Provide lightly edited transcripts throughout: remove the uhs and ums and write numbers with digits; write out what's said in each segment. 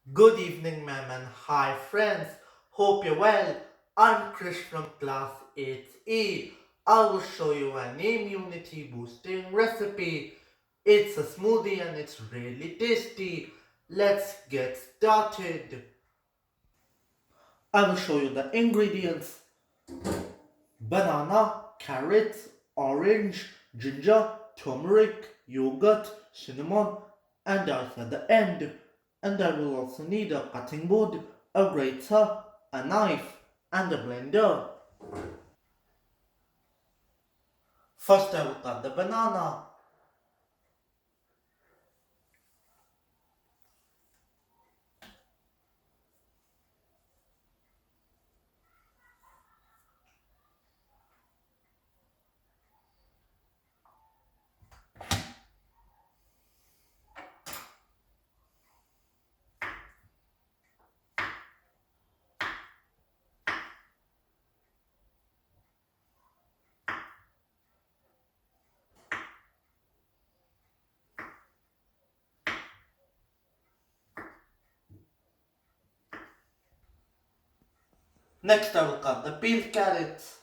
Good evening, ma'am, and hi, friends. Hope you're well. I'm Krish from class 8E. I will show you an immunity boosting recipe. It's a smoothie and it's really tasty. Let's get started. I will show you the ingredients: banana, carrots, orange, ginger, turmeric, yogurt, cinnamon, and ice at the end. And I will also need a cutting board, a grater, a knife, and a blender. First I will cut the banana. Next I will cut the peeled carrots.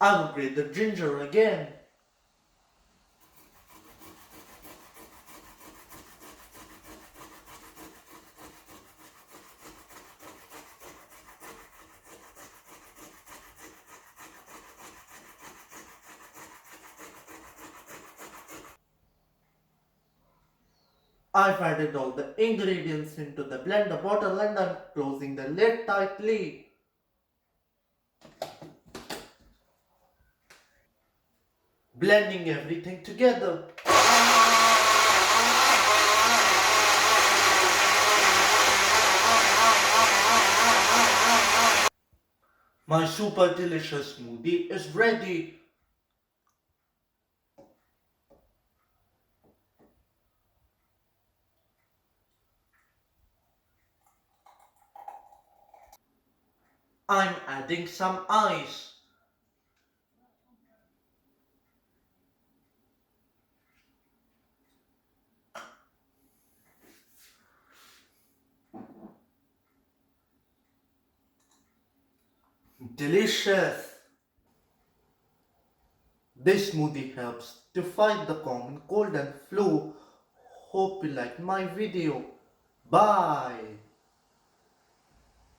I will grate the ginger again. I've added all the ingredients into the blender bottle and I'm closing the lid tightly. Blending everything together. My super delicious smoothie is ready. I'm adding some ice. Delicious. This smoothie helps to fight the common cold and flu. Hope you liked my video. Bye.